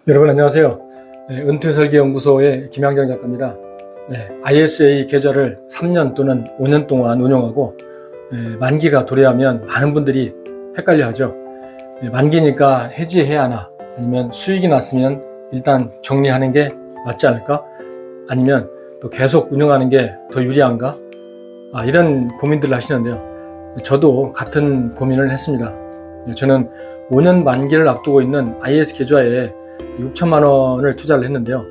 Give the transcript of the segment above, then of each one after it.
여러분 안녕하세요. 은퇴설계연구소의 김양정 작가입니다. ISA 계좌를 3년 또는 5년 동안 운영하고 만기가 도래하면 많은 분들이 헷갈려하죠. 만기니까 해지해야 하나, 아니면 수익이 났으면 일단 정리하는 게 맞지 않을까, 아니면 또 계속 운영하는 게 더 유리한가, 이런 고민들을 하시는데요. 저도 같은 고민을 했습니다. 저는 5년 만기를 앞두고 있는 IS 계좌에 6천만 원을 투자를 했는데요.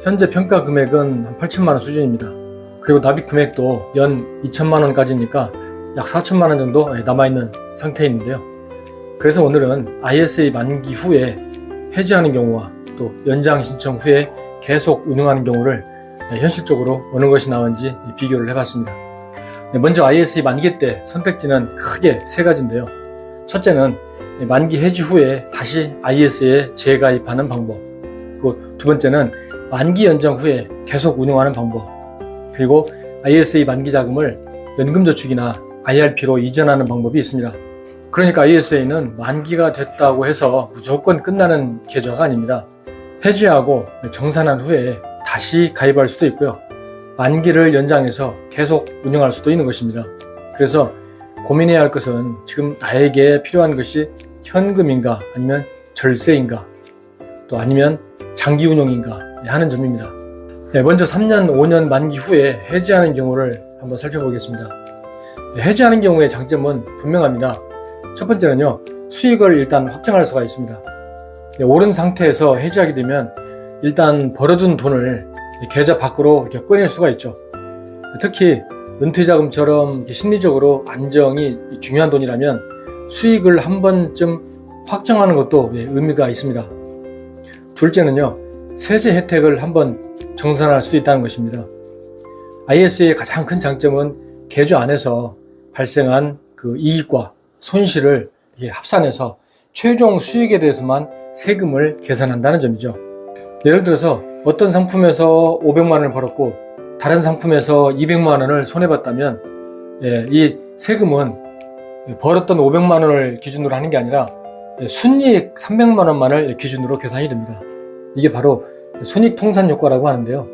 현재 평가 금액은 한 8천만 원 수준입니다. 그리고 납입 금액도 연 2천만 원까지니까 약 4천만 원 정도 남아있는 상태인데요. 그래서 오늘은 ISA 만기 후에 해지하는 경우와 또 연장 신청 후에 계속 운영하는 경우를 현실적으로 어느 것이 나은지 비교를 해봤습니다. 먼저 ISA 만기 때 선택지는 크게 세 가지인데요. 첫째는 만기 해지 후에 다시 ISA에 재가입하는 방법, 그리고 두 번째는 만기 연장 후에 계속 운영하는 방법, 그리고 ISA 만기 자금을 연금저축이나 IRP로 이전하는 방법이 있습니다. 그러니까 ISA는 만기가 됐다고 해서 무조건 끝나는 계좌가 아닙니다. 해지하고 정산한 후에 다시 가입할 수도 있고요. 만기를 연장해서 계속 운영할 수도 있는 것입니다. 그래서 고민해야 할 것은 지금 나에게 필요한 것이 현금인가, 아니면 절세인가, 또 아니면 장기 운용인가 하는 점입니다. 먼저 3년, 5년 만기 후에 해지하는 경우를 한번 살펴보겠습니다. 해지하는 경우의 장점은 분명합니다. 첫 번째는요, 수익을 일단 확정할 수가 있습니다. 오른 상태에서 해지하게 되면 일단 벌어둔 돈을 계좌 밖으로 이렇게 꺼낼 수가 있죠. 특히 은퇴자금처럼 심리적으로 안정이 중요한 돈이라면 수익을 한 번쯤 확정하는 것도 의미가 있습니다. 둘째는요, 세제 혜택을 한번 정산할 수 있다는 것입니다. ISA의 가장 큰 장점은 계좌 안에서 발생한 그 이익과 손실을 합산해서 최종 수익에 대해서만 세금을 계산한다는 점이죠. 예를 들어서 어떤 상품에서 500만 원을 벌었고 다른 상품에서 200만 원을 손해봤다면 이 세금은 벌었던 500만 원을 기준으로 하는 게 아니라 순이익 300만 원만을 기준으로 계산이 됩니다. 이게 바로 손익통산 효과라고 하는데요.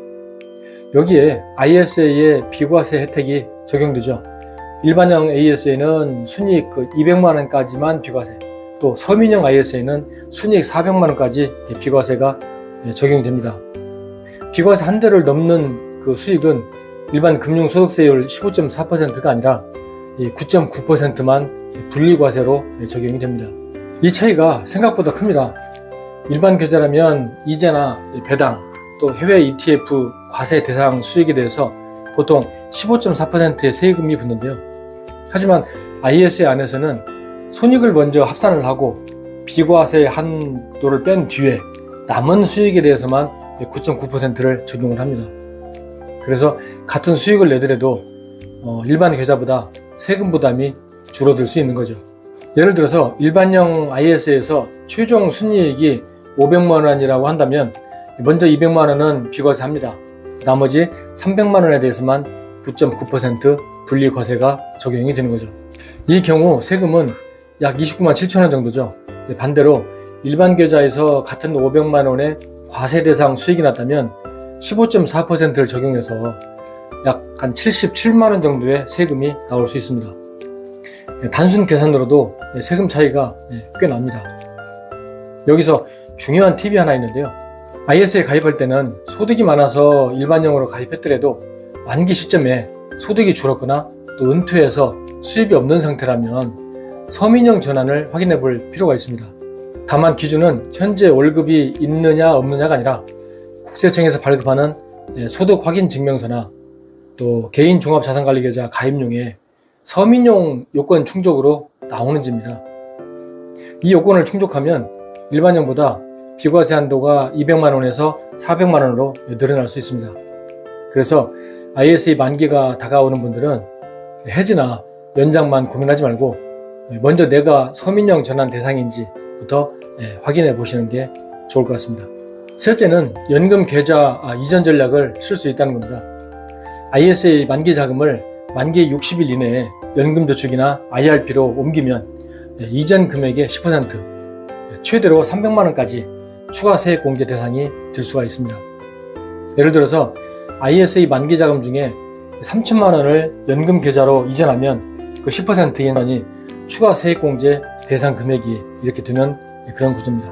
여기에 ISA의 비과세 혜택이 적용되죠. 일반형 ISA는 순이익 200만 원까지만 비과세, 또 서민형 ISA는 순이익 400만 원까지 비과세가 적용됩니다. 비과세 한 대를 넘는 그 수익은 일반 금융소득세율 15.4%가 아니라 9.9%만 분리과세로 적용이 됩니다. 이 차이가 생각보다 큽니다. 일반 계좌라면 이자나 배당, 또 해외 ETF 과세 대상 수익에 대해서 보통 15.4%의 세금이 붙는데요. 하지만 ISA 안에서는 손익을 먼저 합산을 하고 비과세 한도를 뺀 뒤에 남은 수익에 대해서만 9.9%를 적용을 합니다. 그래서 같은 수익을 내더라도 일반 계좌보다 세금 부담이 줄어들 수 있는 거죠. 예를 들어서 일반형 ISA에서 최종 순이익이 500만 원이라고 한다면 먼저 200만 원은 비과세합니다. 나머지 300만 원에 대해서만 9.9% 분리과세가 적용이 되는 거죠. 이 경우 세금은 약 29만 7천 원 정도죠. 반대로 일반 계좌에서 같은 500만 원의 과세 대상 수익이 났다면 15.4%를 적용해서 약 한 77만 원 정도의 세금이 나올 수 있습니다. 단순 계산으로도 세금 차이가 꽤 납니다. 여기서 중요한 팁이 하나 있는데요. ISA에 가입할 때는 소득이 많아서 일반형으로 가입했더라도 만기 시점에 소득이 줄었거나 또 은퇴해서 수입이 없는 상태라면 서민형 전환을 확인해 볼 필요가 있습니다. 다만 기준은 현재 월급이 있느냐 없느냐가 아니라 국세청에서 발급하는 소득 확인 증명서나 또 개인 종합자산관리계좌 가입용의 서민용 요건 충족으로 나오는지입니다. 이 요건을 충족하면 일반형보다 비과세 한도가 200만 원에서 400만 원으로 늘어날 수 있습니다. 그래서 ISA 만기가 다가오는 분들은 해지나 연장만 고민하지 말고 먼저 내가 서민형 전환 대상인지부터 확인해 보시는 게 좋을 것 같습니다. 셋째는 연금 계좌 이전 전략을 쓸 수 있다는 겁니다. ISA 만기 자금을 만기 60일 이내에 연금저축이나 IRP로 옮기면 이전 금액의 10%, 최대로 300만 원까지 추가 세액 공제 대상이 될 수가 있습니다. 예를 들어서 ISA 만기 자금 중에 3천만 원을 연금 계좌로 이전하면 그 10%인 원이 추가 세액 공제 대상 금액이 이렇게 되는 그런 구조입니다.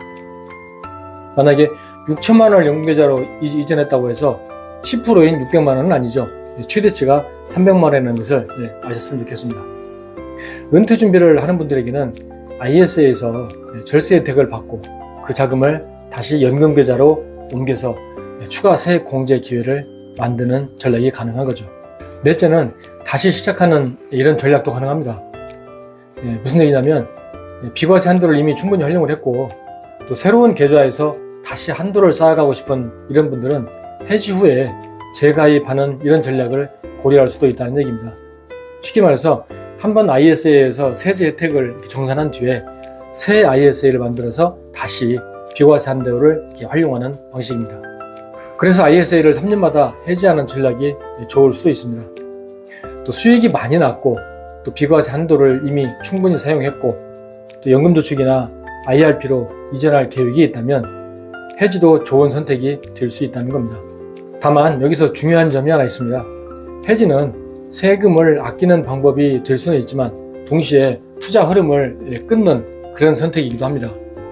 만약에 6천만 원을 연금 계좌로 이전했다고 해서 10%인 600만 원은 아니죠. 최대치가 300만 원이라는 것을 아셨으면 좋겠습니다. 은퇴 준비를 하는 분들에게는 ISA에서 절세 혜택을 받고 그 자금을 다시 연금 계좌로 옮겨서 추가 세액 공제 기회를 만드는 전략이 가능한 거죠. 넷째는 다시 시작하는 이런 전략도 가능합니다. 무슨 얘기냐면 비과세 한도를 이미 충분히 활용을 했고 또 새로운 계좌에서 다시 한도를 쌓아가고 싶은 이런 분들은 해지 후에 재가입하는 이런 전략을 고려할 수도 있다는 얘기입니다. 쉽게 말해서 한번 ISA에서 세제 혜택을 정산한 뒤에 새 ISA를 만들어서 다시 비과세 한도를 활용하는 방식입니다. 그래서 ISA를 3년마다 해지하는 전략이 좋을 수도 있습니다. 또 수익이 많이 났고 또 비과세 한도를 이미 충분히 사용했고 또 연금저축이나 IRP로 이전할 계획이 있다면 해지도 좋은 선택이 될 수 있다는 겁니다. 다만 여기서 중요한 점이 하나 있습니다. 해지는 세금을 아끼는 방법이 될 수는 있지만 동시에 투자 흐름을 끊는 그런 선택이기도 합니다.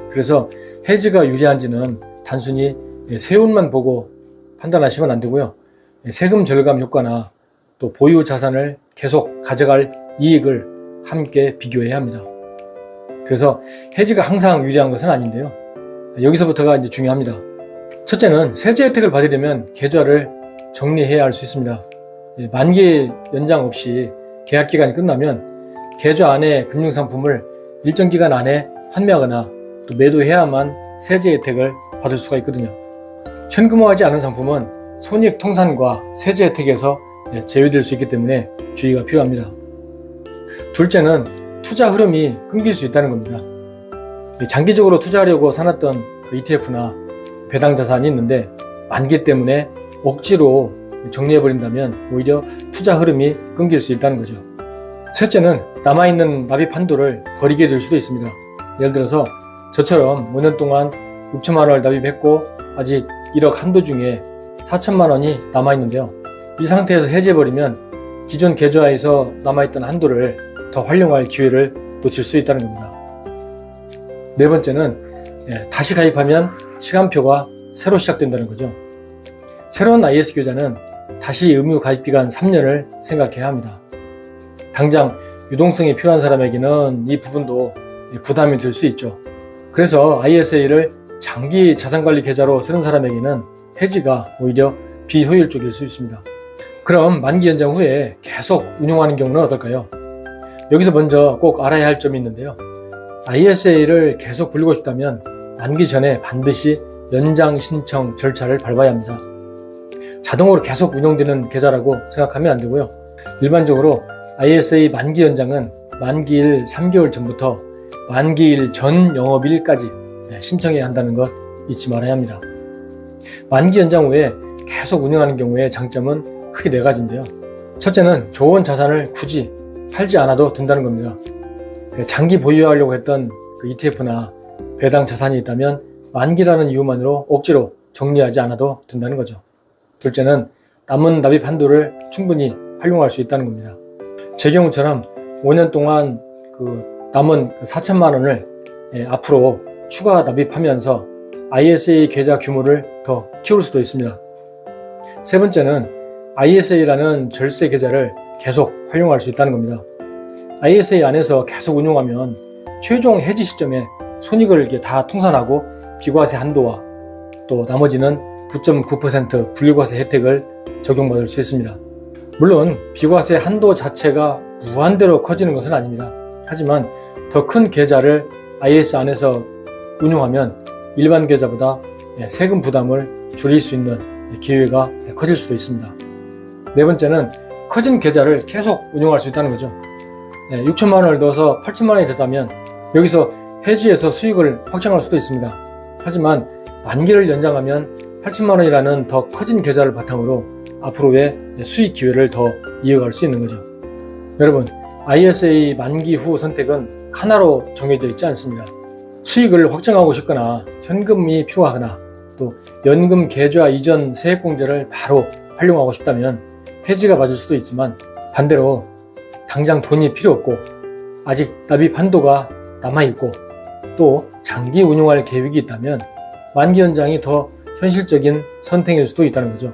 그래서 해지가 유리한지는 단순히 세율만 보고 판단하시면 안 되고요. 세금 절감 효과나 또 보유 자산을 계속 가져갈 이익을 함께 비교해야 합니다. 그래서 해지가 항상 유리한 것은 아닌데요. 여기서부터가 이제 중요합니다. 첫째는 세제 혜택을 받으려면 계좌를 정리해야 할 수 있습니다. 만기 연장 없이 계약 기간이 끝나면 계좌 안에 금융상품을 일정 기간 안에 환매하거나 또 매도해야만 세제 혜택을 받을 수가 있거든요. 현금화하지 않은 상품은 손익 통산과 세제 혜택에서 제외될 수 있기 때문에 주의가 필요합니다. 둘째는 투자 흐름이 끊길 수 있다는 겁니다. 장기적으로 투자하려고 사놨던 ETF나 배당 자산이 있는데 만기 때문에 억지로 정리해버린다면 오히려 투자 흐름이 끊길 수 있다는 거죠. 셋째는 남아있는 납입 한도를 버리게 될 수도 있습니다. 예를 들어서 저처럼 5년 동안 6천만 원을 납입했고 아직 1억 한도 중에 4천만 원이 남아있는데요. 이 상태에서 해지해버리면 기존 계좌에서 남아있던 한도를 더 활용할 기회를 놓칠 수 있다는 겁니다. 네 번째는 다시 가입하면 시간표가 새로 시작된다는 거죠. 새로운 IS 계좌는 다시 의무 가입 기간 3년을 생각해야 합니다. 당장 유동성이 필요한 사람에게는 이 부분도 부담이 될 수 있죠. 그래서 ISA를 장기 자산관리 계좌로 쓰는 사람에게는 해지가 오히려 비효율적일 수 있습니다. 그럼 만기 연장 후에 계속 운용하는 경우는 어떨까요? 여기서 먼저 꼭 알아야 할 점이 있는데요. ISA를 계속 굴리고 싶다면 만기 전에 반드시 연장 신청 절차를 밟아야 합니다. 자동으로 계속 운용되는 계좌라고 생각하면 안 되고요. 일반적으로 ISA 만기 연장은 만기일 3개월 전부터 만기일 전 영업일까지 신청해야 한다는 것 잊지 말아야 합니다. 만기 연장 후에 계속 운영하는 경우의 장점은 크게 4가지인데요. 첫째는 좋은 자산을 굳이 팔지 않아도 된다는 겁니다. 장기 보유하려고 했던 ETF나 배당 자산이 있다면 만기라는 이유만으로 억지로 정리하지 않아도 된다는 거죠. 둘째는 남은 납입 한도를 충분히 활용할 수 있다는 겁니다. 제 경우처럼 5년 동안 남은 4천만 원을 앞으로 추가 납입하면서 ISA 계좌 규모를 더 키울 수도 있습니다. 세 번째는 ISA라는 절세 계좌를 계속 활용할 수 있다는 겁니다. ISA 안에서 계속 운용하면 최종 해지 시점에 손익을 다 통산하고 비과세 한도와 또 나머지는 9.9% 분리과세 혜택을 적용받을 수 있습니다. 물론 비과세 한도 자체가 무한대로 커지는 것은 아닙니다. 하지만 더 큰 계좌를 IS 안에서 운용하면 일반 계좌보다 세금 부담을 줄일 수 있는 기회가 커질 수도 있습니다. 네 번째는 커진 계좌를 계속 운용할 수 있다는 거죠. 6천만 원을 넣어서 8천만 원이 됐다면 여기서 해지해서 수익을 확정할 수도 있습니다. 하지만 만기를 연장하면 8천만 원이라는 더 커진 계좌를 바탕으로 앞으로의 수익 기회를 더 이어갈 수 있는 거죠. 여러분, ISA 만기 후 선택은 하나로 정해져 있지 않습니다. 수익을 확정하고 싶거나 현금이 필요하거나 또 연금 계좌 이전 세액공제를 바로 활용하고 싶다면 해지가 맞을 수도 있지만, 반대로 당장 돈이 필요 없고 아직 납입 한도가 남아있고 또 장기 운용할 계획이 있다면 만기 연장이 더 현실적인 선택일 수도 있다는 거죠.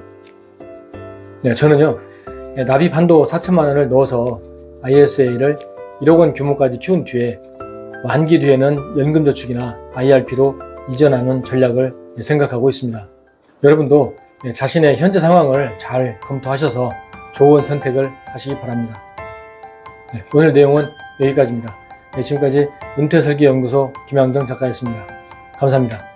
네, 저는요, 납입 한도 4천만 원을 넣어서 ISA를 1억 원 규모까지 키운 뒤에 만기 뒤에는 연금저축이나 IRP로 이전하는 전략을 생각하고 있습니다. 여러분도 자신의 현재 상황을 잘 검토하셔서 좋은 선택을 하시기 바랍니다. 네, 오늘 내용은 여기까지입니다. 지금까지 은퇴설계연구소 김양정 작가였습니다. 감사합니다.